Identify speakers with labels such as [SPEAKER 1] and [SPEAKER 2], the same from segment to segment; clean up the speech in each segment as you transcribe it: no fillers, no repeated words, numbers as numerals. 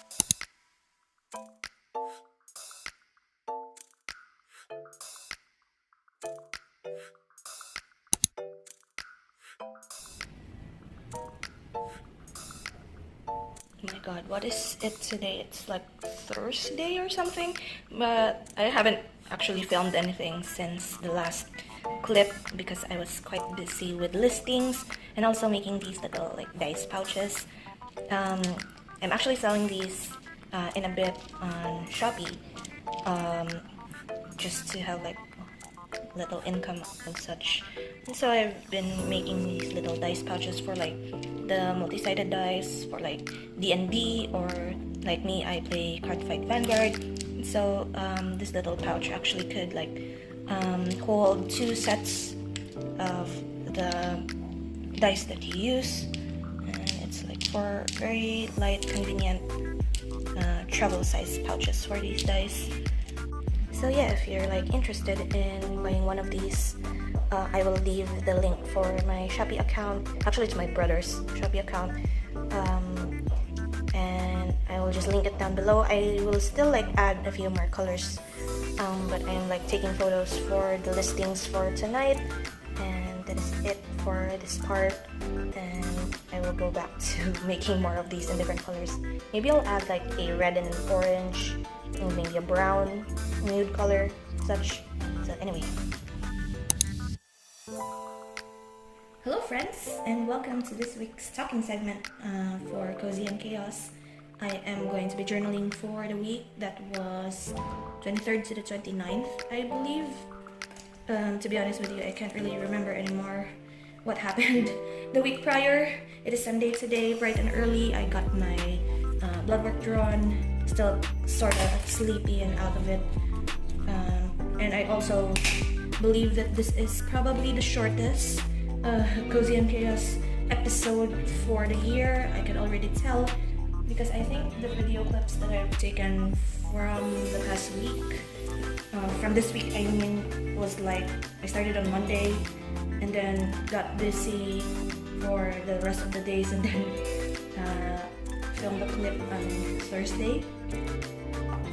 [SPEAKER 1] Oh my god, what is it today? It's like Thursday or something, but I haven't actually filmed anything since the last clip because I was quite busy with listings and also making these little like dice pouches. I'm actually selling these in a bit on Shopee, just to have like little income and such. And so I've been making these little dice pouches for like the multi-sided dice for like D&D, or like me, I play Card Fight Vanguard. And so this little pouch actually could like hold 2 sets of the dice that you use, and it's like for very light, convenient travel size pouches for these dice. So yeah, if you're like interested in buying one of these, I will leave the link for my Shopee account. Actually, it's my brother's Shopee account, and I will just link it down below. I will still like add a few more colors, but I'm like taking photos for the listings for tonight, and that is it for this part. And I will go back to making more of these in different colors. Maybe I'll add like a red and an orange, and maybe a brown nude color, such. So anyway, hello friends, and welcome to this week's talking segment for Cozy and Chaos. I am going to be journaling for the week that was 23rd to the 29th, I believe. To be honest with you, I can't really remember anymore what happened the week prior. It is Sunday today, bright and early. I got my blood work drawn, still sort of sleepy and out of it. And I also believe that this is probably the shortest Cozy and Chaos episode for the year. I can already tell because I think the video clips that I've taken from the past week, from this week I mean, was like I started on Monday and then got busy for the rest of the days, and then filmed a clip on Thursday.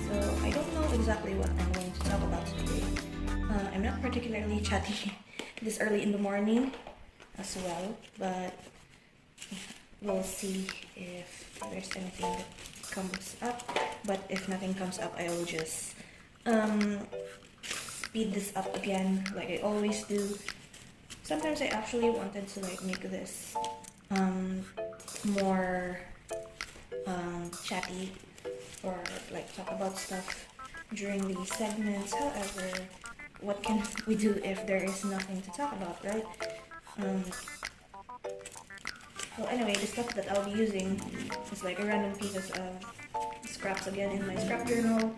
[SPEAKER 1] So I don't know exactly what I'm going to talk about today. I'm not particularly chatty this early in the morning as well, but we'll see if there's anything that comes up. But if nothing comes up, I will just speed this up again like I always do. Sometimes I actually wanted to like make this more chatty, or like talk about stuff during these segments. However, what can we do if there is nothing to talk about, right? Well, anyway, the stuff that I'll be using is like a random pieces of scraps again in my scrap journal.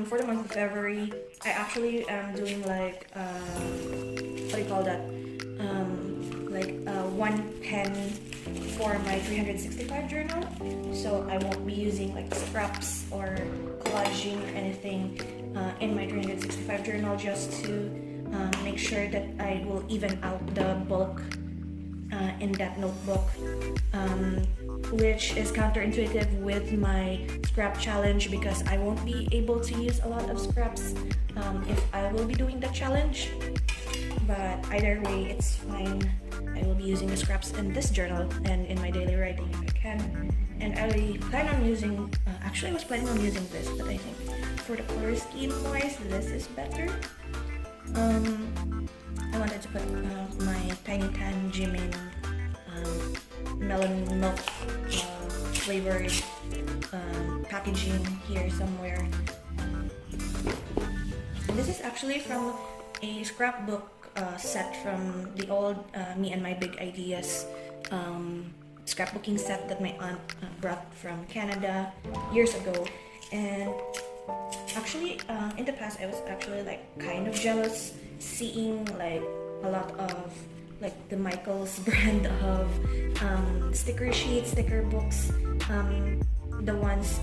[SPEAKER 1] For the month of February, I actually am doing like what do you call that? Like one pen for my 365 journal. So I won't be using like scraps or collaging or anything in my 365 journal, just to make sure that I will even out the bulk in that notebook, which is counterintuitive with my scrap challenge because I won't be able to use a lot of scraps if I will be doing that challenge. But either way, it's fine. I will be using the scraps in this journal and in my daily writing if I can. And I plan on using, actually I was planning on using this, but I think for the color scheme wise, this is better. I wanted to put my Tiny Tan Jimin melon milk flavored packaging here somewhere. And this is actually from a scrapbook set from the old Me and My Big Ideas scrapbooking set that my aunt brought from Canada years ago. And actually in the past I was actually like kind of jealous seeing like a lot of like the Michaels brand of sticker sheets, sticker books, the ones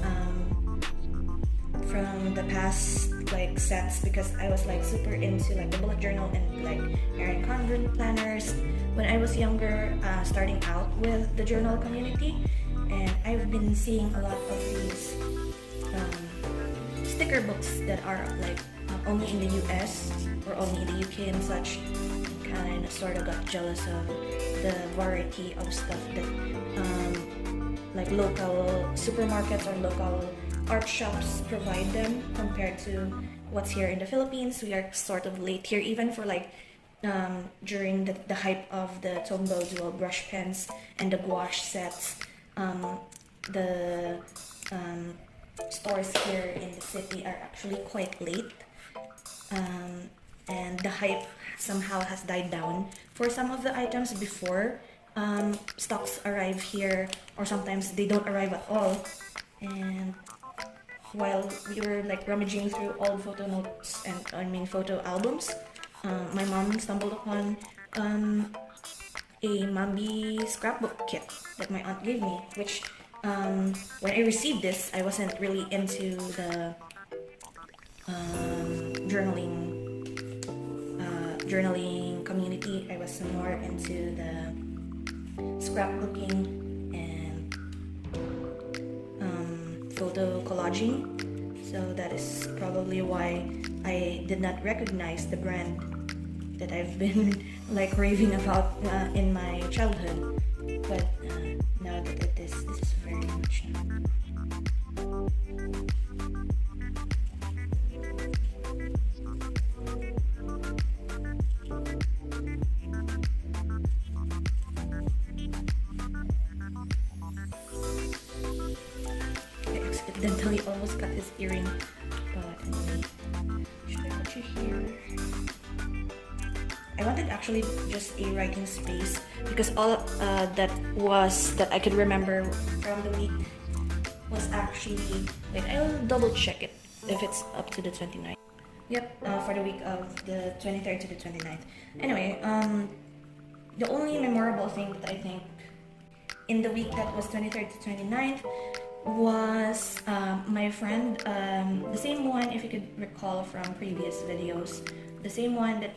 [SPEAKER 1] from the past like sets, because I was like super into like the bullet journal and like Erin Condren planners when I was younger, starting out with the journal community. And I've been been seeing a lot of these sticker books that are like only in the US or only in the UK and such. Kind of sort of got jealous of the variety of stuff that like local supermarkets or local art shops provide them compared to what's here in the Philippines. We are sort of late here, even for like during the hype of the Tombow dual brush pens and the gouache sets. The stores here in the city are actually quite late, and the hype somehow has died down for some of the items before stocks arrive here, or sometimes they don't arrive at all. And while we were like rummaging through old photo notes and photo albums, my mom stumbled upon a Mambi scrapbook kit that my aunt gave me, which when I received this, I wasn't really into the journaling community. I was more into the scrapbooking and photo collaging. So that is probably why I did not recognize the brand that I've been like raving about in my childhood. But now that this is very much new. Accidentally almost cut his earring, but anyway, should I put you here? I wanted actually just a writing space because all that I could remember from the week was actually, wait, I'll double check it if it's up to the 29th. Yep, for the week of the 23rd to the 29th. Anyway, the only memorable thing that I think in the week that was 23rd to 29th was my friend, the same one, if you could recall from previous videos, the same one that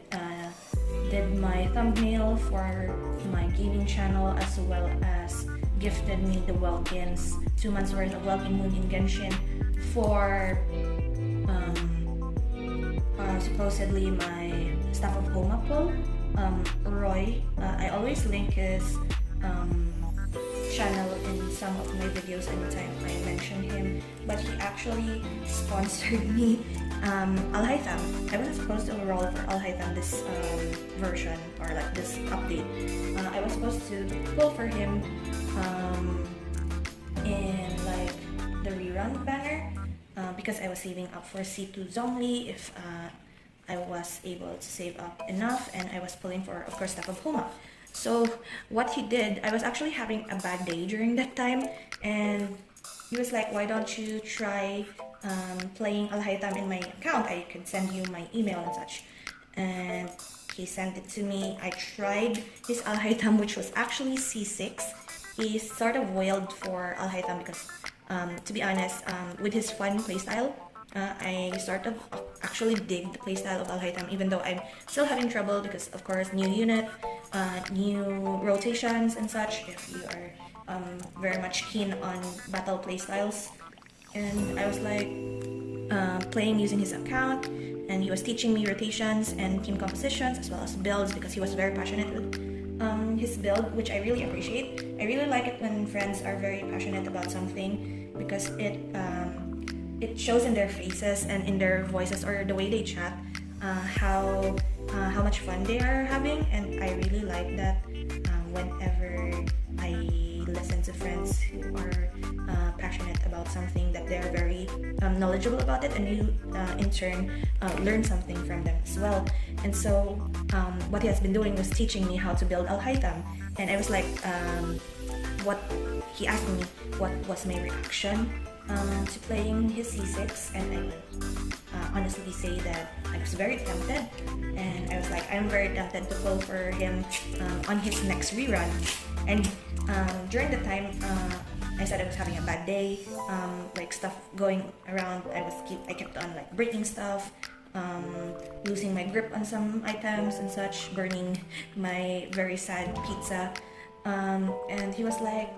[SPEAKER 1] did my thumbnail for my gaming channel, as well as gifted me the Welkins 2 months worth of Welkin Moon in Genshin for supposedly my staff of Homa poll, Roy. I always link his channel in some of my videos anytime I mention him, but he actually sponsored me Alhaitham. I wasn't supposed to enroll for Alhaitham this version, or like this update. I was supposed to pull for him in like the rerun banner because I was saving up for C2 Zongli if I was able to save up enough, and I was pulling for, of course, Staff of Homa. So what he did, I was actually having a bad day during that time, and he was like, why don't you try playing Alhaitham in my account? I could send you my email and such. And he sent it to me. I tried his Alhaitham, which was actually C6. He sort of wailed for Alhaitham because, to be honest, with his fun playstyle, I sort of actually dig the playstyle of Alhaitham, even though I'm still having trouble because, of course, new unit, new rotations and such, if you are very much keen on battle playstyles. And I was like playing using his account, and he was teaching me rotations and team compositions as well as builds because he was very passionate with his build, which I really appreciate. I really like it when friends are very passionate about something because it shows in their faces and in their voices or the way they chat how much fun they are having, and I really like that whenever I listen to friends who are passionate about something, that they're very knowledgeable about it, and you in turn learn something from them as well. And so what he has been doing was teaching me how to build Alhaitham, and I was like, what he asked me what was my reaction to playing his C6, and I will honestly say that I was very tempted, and I was like, I'm very tempted to pull for him on his next rerun. And during the time I said I was having a bad day, like stuff going around, I kept on like breaking stuff, losing my grip on some items and such, burning my very sad pizza, and he was like,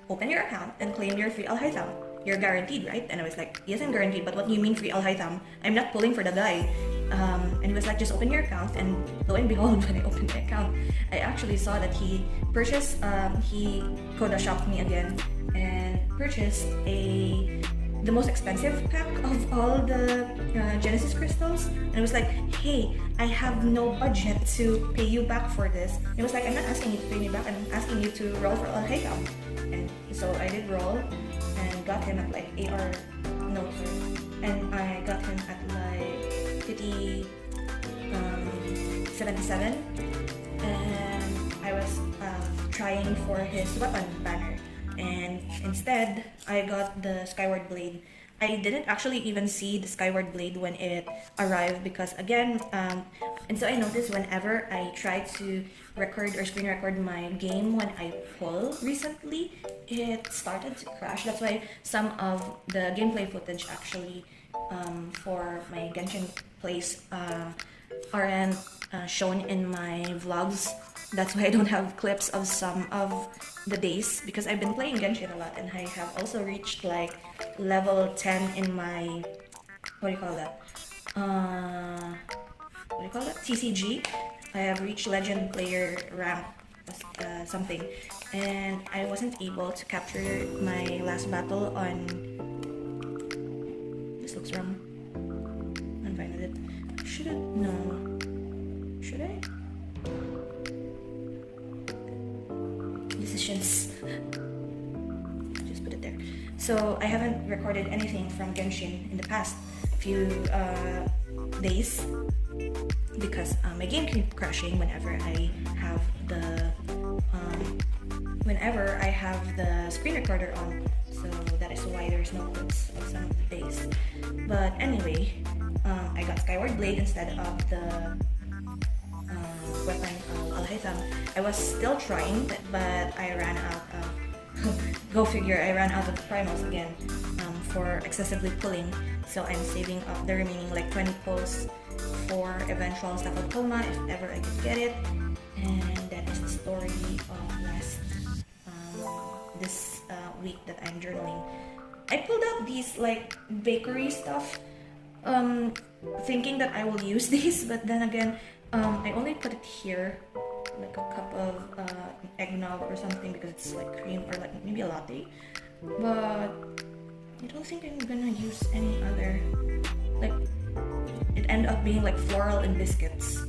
[SPEAKER 1] open your account and claim your free alhaitham. You're guaranteed, right? And I was like, yes, I'm guaranteed, but what do you mean free alhaitham? I'm not pulling for the guy. And he was like, just open your account. And lo and behold, when I opened my account, I actually saw that he purchased, he Coda shopped me again and purchased the most expensive pack of all the Genesis crystals. And I was like, hey, I have no budget to pay you back for this. And it was like, I'm not asking you to pay me back, I'm asking you to roll for alhaitham. And so I did roll and got him at like and I got him at like 77, and I was trying for his weapon banner, and instead I got the Skyward Blade. I didn't actually even see the Skyward Blade when it arrived because again, and so I noticed whenever I try to record or screen record my game when I pull recently, it started to crash. That's why some of the gameplay footage actually for my Genshin plays aren't shown in my vlogs. That's why I don't have clips of some of the days because I've been playing Genshin a lot and I have also reached like level 10 in my, what do you call that? TCG. I have reached legend player rank something, and I wasn't able to capture my last battle on, this looks wrong, I'm fine with it. Should I? No. Should I? Decisions. Just put it there. So I haven't recorded anything from Genshin in the past few days because my game keeps crashing whenever I have the screen recorder on. So that is why there's no clips of some of the days. But anyway, I got Skyward Blade instead of the weapon alhaitham. I was still trying, but I ran out of go figure, I ran out of primals again for excessively pulling. So I'm saving up the remaining like 20 pulls for eventual Stafford Coma if ever I could get it. And that is the story of this week that I'm journaling. I pulled out these like bakery stuff thinking that I will use these, but then again I only put it here, like a cup of eggnog or something because it's like cream or like maybe a latte. But I don't think I'm gonna use any other. Like it ended up being like floral and biscuits.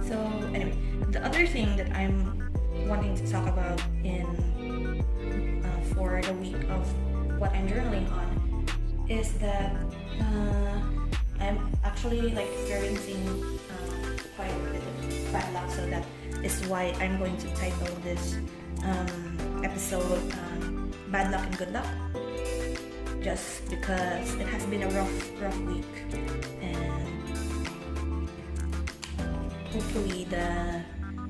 [SPEAKER 1] So anyway, the other thing that I'm wanting to talk about in for the week of what I'm journaling on is that I'm actually like experiencing quite a bit of bad luck, so that is why I'm going to title this episode Bad Luck and Good Luck, just because it has been a rough week, and hopefully the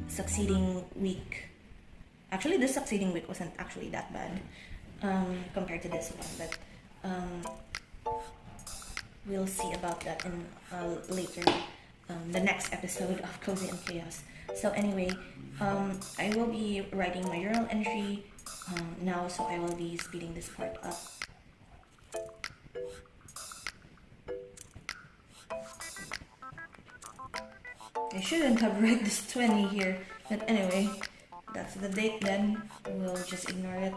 [SPEAKER 1] succeeding week, actually this succeeding week wasn't actually that bad compared to this one, but we'll see about that in later, the next episode of Cozy and Chaos. So anyway, I will be writing my journal entry now, so I will be speeding this part up. I shouldn't have read this 20 here, but anyway, that's the date then, we'll just ignore it.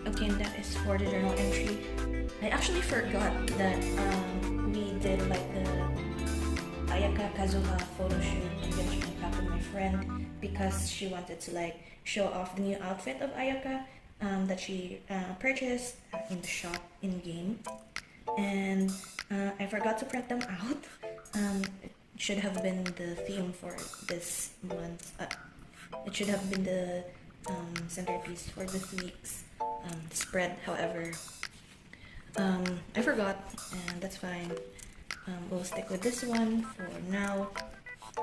[SPEAKER 1] Okay, and that is for the journal entry. I actually forgot that we did like the Ayaka Kazuha photo shoot engagement back with my friend because she wanted to like show off the new outfit of Ayaka that she purchased in the shop in game, and I forgot to print them out. It should have been the theme for this month. It should have been the centerpiece for this week's spread. However, I forgot, and that's fine. We'll stick with this one for now.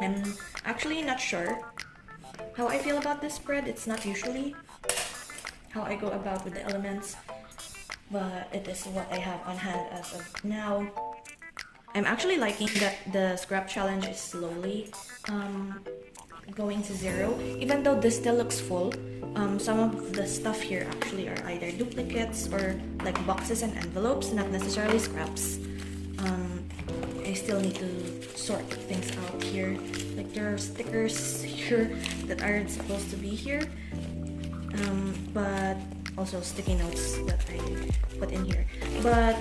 [SPEAKER 1] I'm actually not sure how I feel about this spread. It's not usually how I go about with the elements, but it is what I have on hand as of now. I'm actually liking that the scrap challenge is slowly going to 0, even though this still looks full. Some of the stuff here actually are either duplicates or like boxes and envelopes, not necessarily scraps. I still need to sort things out here. Like there are stickers here that aren't supposed to be here, but also sticky notes that I put in here. But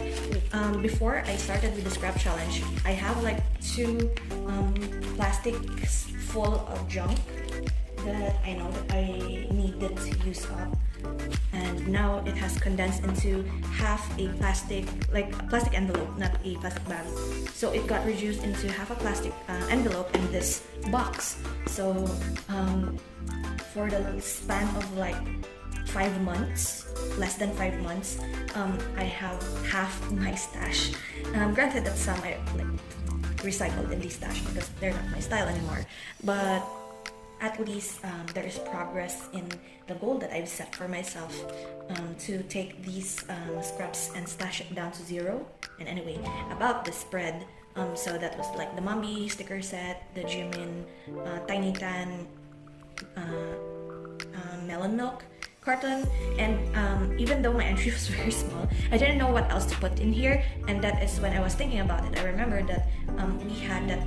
[SPEAKER 1] before I started with the scrap challenge, I have like 2 plastics full of junk that I know that I needed to use up, and now it has condensed into half a plastic, like a plastic envelope, not a plastic bag. So it got reduced into half a plastic envelope in this box. So for the span of like 5 months, less than 5 months, I have half my stash. Granted that some I like recycled in these stash because they're not my style anymore, but at least there is progress in the goal that I've set for myself, to take these scraps and stash it down to 0. And anyway, about the spread, so that was like the Mambi sticker set, the Jimin Tiny Tan melon milk carton, and even though my entry was very small, I didn't know what else to put in here, and that is when I was thinking about it. I remembered that we had that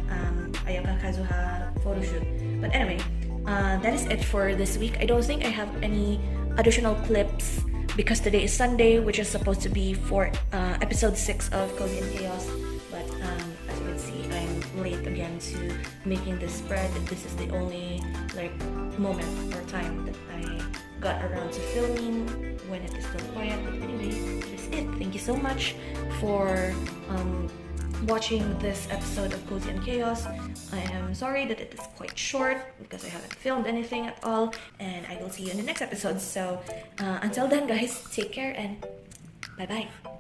[SPEAKER 1] Ayaka Kazuha photo shoot. But anyway, that is it for this week. I don't think I have any additional clips because today is Sunday, which is supposed to be for episode 6 of Cozy and Chaos. But as you can see, I'm late again to making this spread. This is the only like moment or time that I got around to filming when it is still quiet. But anyway, that is it. Thank you so much for watching this episode of Cozy and Chaos. I am sorry that it is quite short because I haven't filmed anything at all, and I will see you in the next episode. So until then guys, take care and bye bye.